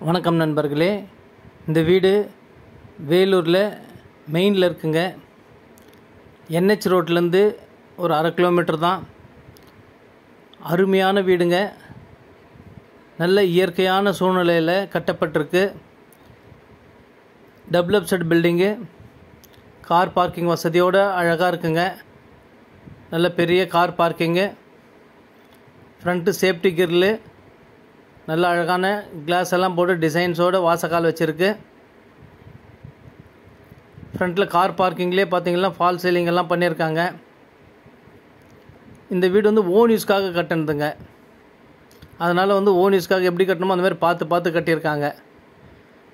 வணக்கம் நண்பர்களே. இந்த வீடு வேலூரில் மெயினில் இருக்குங்க. என்ஹெச் ரோட்லேருந்து ஒரு 1/2 கிலோமீட்டர் தான். அருமையான வீடுங்க. நல்ல இயற்கையான சூழ்நிலையில் கட்டப்பட்டிருக்கு. டபுள் அப்செட் பில்டிங்கு, கார் பார்க்கிங் வசதியோடு அழகாக இருக்குங்க. நல்ல பெரிய car parking, front safety grill, நல்ல அழகான கிளாஸ் எல்லாம் போட்டு டிசைன்ஸோடு வாசக்கால் வச்சுருக்கு. ஃப்ரண்ட்டில் கார் பார்க்கிங்லேயே பார்த்தீங்கன்னா ஃபால் சீலிங் எல்லாம் பண்ணியிருக்காங்க. இந்த வீடு ஓன் யூஸ்க்காக கட்டினதுங்க. அதனால் ஓன் யூஸ்க்காக எப்படி கட்டணுமோ அந்த மாதிரி பார்த்து கட்டியிருக்காங்க.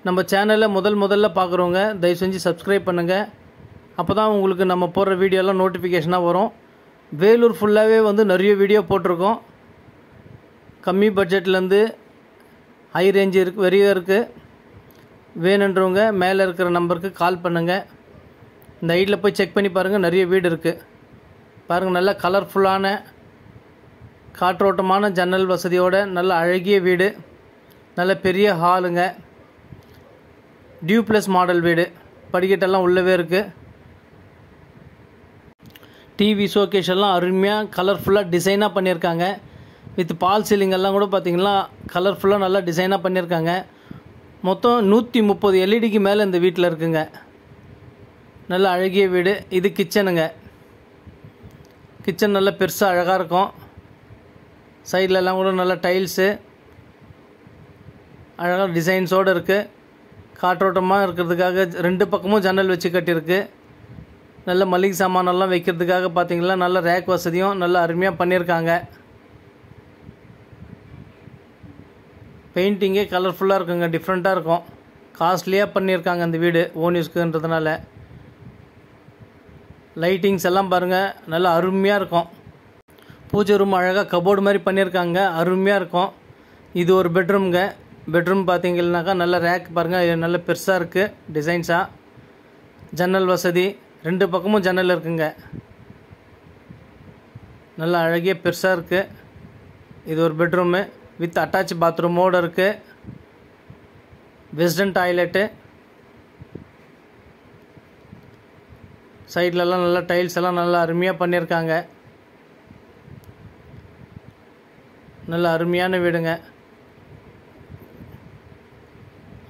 நம்ம சேனலில் முதல்ல பார்க்குறவங்க தயவு செஞ்சு சப்ஸ்கிரைப் பண்ணுங்கள். அப்போ தான் உங்களுக்கு நம்ம போடுற வீடியோலாம் நோட்டிஃபிகேஷனாக வரும். வேலூர் ஃபுல்லாகவே நிறைய வீடியோ போட்டிருக்கோம். கம்மி பட்ஜெட்லேருந்து ஹை ரேஞ்சு வரையும் இருக்குது. வேணுன்றவங்க மேலே இருக்கிற நம்பருக்கு கால் பண்ணுங்கள். இந்த ஐடியில் போய் செக் பண்ணி பாருங்கள். நிறைய வீடு இருக்குது பாருங்கள். நல்ல கலர்ஃபுல்லான காற்றோட்டமான ஜன்னல் வசதியோட நல்ல அழகிய வீடு. நல்ல பெரிய ஹாலுங்க. டியூப்ளஸ் மாடல் வீடு. படிக்கட்டெல்லாம் உள்ளவே இருக்குது. டிவி ஷோகேஸ் எல்லாம் அருமையாக கலர்ஃபுல்லாக டிசைனாக பண்ணியிருக்காங்க. வித் பால் சீலிங் எல்லாம் கூட பார்த்திங்கன்னா கலர்ஃபுல்லாக நல்லா டிசைனாக பண்ணியிருக்காங்க. மொத்தம் 130 எல்இடிக்கு மேலே இந்த வீட்டில் இருக்குங்க. நல்ல அழகிய வீடு. இது கிச்சனுங்க. கிச்சன் நல்ல பெருசாக அழகாக இருக்கும். சைட்லலாம் கூட நல்ல டைல்ஸு அழகாக டிசைன்ஸோடு இருக்குது. காற்றோட்டமாக இருக்கிறதுக்காக 2 பக்கமும் ஜன்னல் வச்சு கட்டியிருக்கு. நல்ல மளிகை சாமானெல்லாம் வைக்கிறதுக்காக பார்த்திங்கன்னா நல்ல ரேக் வசதியும் நல்ல அருமையாக பண்ணியிருக்காங்க. பெயிண்டிங்கே கலர்ஃபுல்லாக இருக்குங்க. டிஃப்ரெண்ட்டாக இருக்கும். காஸ்ட்லியாக பண்ணியிருக்காங்க இந்த வீடு ஓன் யூஸ்க்குன்றதுனால. லைட்டிங்ஸ் எல்லாம் பாருங்கள் நல்லா அருமையாக இருக்கும். பூஜை ரூம் அழகாக கபோர்டு மாதிரி பண்ணியிருக்காங்க. அருமையாக இருக்கும். இது ஒரு பெட்ரூம்ங்க. பெட்ரூம் பார்த்தீங்கன்னாக்கா நல்ல ரேக் பாருங்கள் நல்ல பெருசாக இருக்குது டிசைன்ஸாக. ஜன்னல் வசதி 2 பக்கமும் ஜன்னல் இருக்குங்க. நல்ல அழகிய பெருசாக இருக்குது. இது ஒரு பெட்ரூமு வித் அட்டாச் பாத்ரூமோடு இருக்குது. Western toilet. சைட்லலாம் நல்லா டைல்ஸ் எல்லாம் நல்லா அருமையாக பண்ணியிருக்காங்க. நல்ல அருமையான வீடுங்க.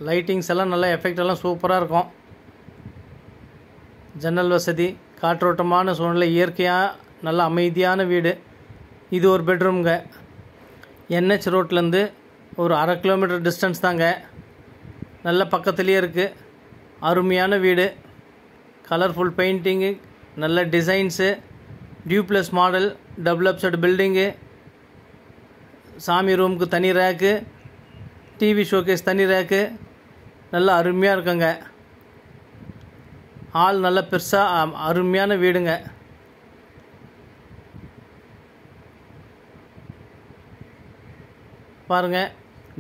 லைட்டிங்ஸ் எல்லாம் நல்லா எஃபெக்ட் எல்லாம் சூப்பராக இருக்கும். ஜன்னல் வசதி, காற்றோட்டமான சூழ்நிலை, இயற்கையாக நல்ல அமைதியான வீடு. இது ஒரு பெட்ரூம்ங்க. என்ஹெச் ரோட்லேருந்து ஒரு 1/2 கிலோமீட்டர் டிஸ்டன்ஸ் தாங்க. நல்ல பக்கத்துலேயே இருக்குது. அருமையான வீடு. கலர்ஃபுல் பெயிண்டிங்கு, நல்ல டிசைன்ஸு, டியூப்ளஸ் மாடல், டபுள் அப்செட் பில்டிங்கு, சாமி ரூமுக்கு தனி ரேக்கு, டிவி ஷோகேஸ் தனி ரேக்கு. நல்ல அருமையாக இருக்குங்க. ஹால் நல்ல பெருசாக அருமையான வீடுங்க. பாருங்கள்.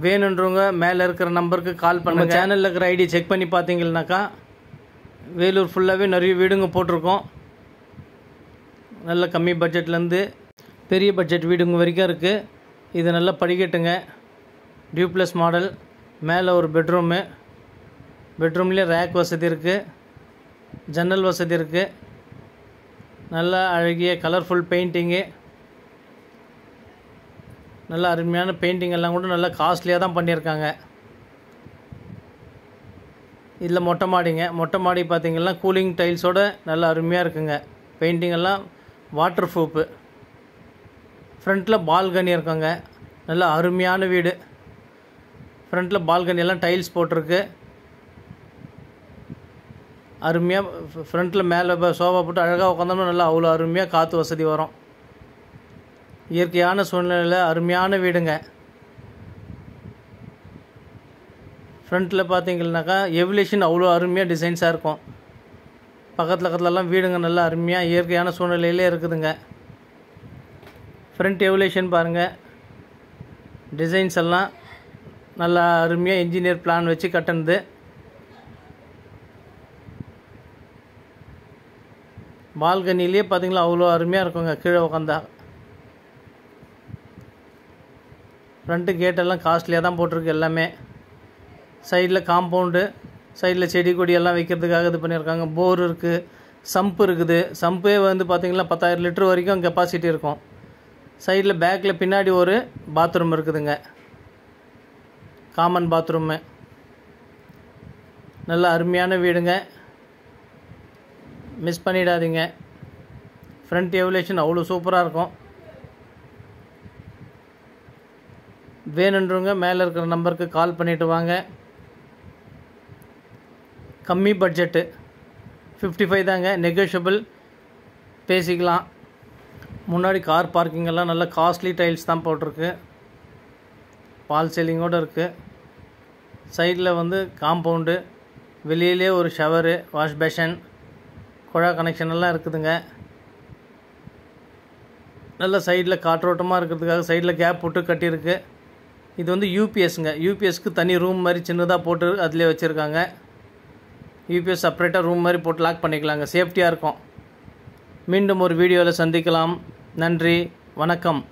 வேணுன்றவங்க மேலே இருக்கிற நம்பருக்கு கால் பண்ணுங்கள். சேனலில் இருக்கிற ஐடி செக் பண்ணி பார்த்தீங்கன்னாக்கா வேலூர் ஃபுல்லாகவே நிறைய வீடுங்க போட்டிருக்கோம். நல்ல கம்மி பட்ஜெட்லேருந்து பெரிய பட்ஜெட் வீடுங்க வரைக்கும் இருக்குது. இது நல்ல படிக்கட்டுங்க. Duplex model. மேலே ஒரு பெட்ரூமு. பெட்ரூம்லேயே ரேக் வசதி இருக்குது. ஜன்னல் வசதி இருக்குது. நல்ல அழகிய கலர்ஃபுல் பெயிண்டிங்கு. நல்ல அருமையான பெயிண்டிங் எல்லாம் கூட நல்லா காஸ்ட்லியாக தான் பண்ணியிருக்காங்க. இதில் மொட்டை மாடிங்க. மொட்டை மாடி பார்த்திங்கன்னா கூலிங் டைல்ஸோடு நல்லா அருமையாக இருக்குங்க. பெயிண்டிங் எல்லாம் வாட்டர் ப்ரூஃபு. ஃப்ரண்ட்டில் பால்கனி இருக்குங்க. நல்ல அருமையான வீடு. ஃப்ரண்ட்டில் பால்கனி எல்லாம் டைல்ஸ் போட்டிருக்கு. அருமையாக ஃப்ரண்ட்டில் மேலே சோஃபா போட்டு அழகாக உட்காந்தோம்னா நல்லா அவ்வளோ அருமையாக காற்று வசதி வரும். இயற்கையான சூழ்நிலையில் அருமையான வீடுங்க. ஃப்ரண்ட்டில் பார்த்தீங்கன்னாக்கா எவல்யூஷன் அவ்வளோ அருமையாக டிசைன்ஸாக இருக்கும். பக்கத்துலலாம் வீடுங்க நல்லா அருமையாக இயற்கையான சூழ்நிலையிலே இருக்குதுங்க. ஃப்ரண்ட் எவல்யூஷன் பாருங்கள். டிசைன்ஸ் எல்லாம் நல்லா அருமையாக இன்ஜினியர் பிளான் வச்சு கட்டினது. பால்கனிலேயே பார்த்தீங்களா அவ்வளோ அருமையாக இருக்குங்க கீழே உட்காந்தா. ஃப்ரண்ட்டு கேட்டெல்லாம் காஸ்ட்லியாக தான் போட்டிருக்கு எல்லாமே. சைடில் காம்பவுண்டு, சைடில் செடி கொடி எல்லாம் வைக்கிறதுக்காக இது பண்ணியிருக்காங்க. போர் இருக்குது, சம்ப் இருக்குது. சம்பே வந்து பார்த்திங்கன்னா 10,000 லிட்டர் வரைக்கும் கெப்பாசிட்டி இருக்கும். சைடில் பேக்கில் பின்னாடி ஒரு பாத்ரூம் இருக்குதுங்க, காமன் பாத்ரூமு. நல்ல அருமையான வீடுங்க, மிஸ் பண்ணிடாதீங்க. ஃப்ரண்ட் எவல்யூஷன் அவ்வளோ சூப்பராக இருக்கும். வேணுன்றவங்க மேலே இருக்கிற நம்பருக்கு கால் பண்ணிவிட்டு வாங்க. கம்மி பட்ஜெட்டு 55 தாங்க, நெகோஷியபிள் பேசிக்கலாம். முன்னாடி கார் பார்க்கிங் எல்லாம் நல்ல காஸ்ட்லி டைல்ஸ் தான் போட்டிருக்கு, பால் சீலிங்கோடு இருக்குது. சைடில் வந்து காம்பவுண்டு, வெளியிலே ஒரு ஷவரு, வாஷ் பேஷன், குழா கனெக்ஷன் எல்லாம் இருக்குதுங்க. நல்ல சைடில் காற்றோட்டமாக இருக்கிறதுக்காக சைடில் கேப் போட்டு கட்டியிருக்கு. இது வந்து யூபிஎஸ்ங்க, யூபிஎஸ்க்கு தனி ரூம் மாதிரி சின்னதாக போட்டு அதிலே வச்சுருக்காங்க. யூபிஎஸ் செப்பரேட்டாக ரூம் மாதிரி போட்டு லாக் பண்ணிக்கலாங்க, சேஃப்டியாக இருக்கும். மீண்டும் ஒரு வீடியோவில் சந்திக்கலாம். நன்றி, வணக்கம்.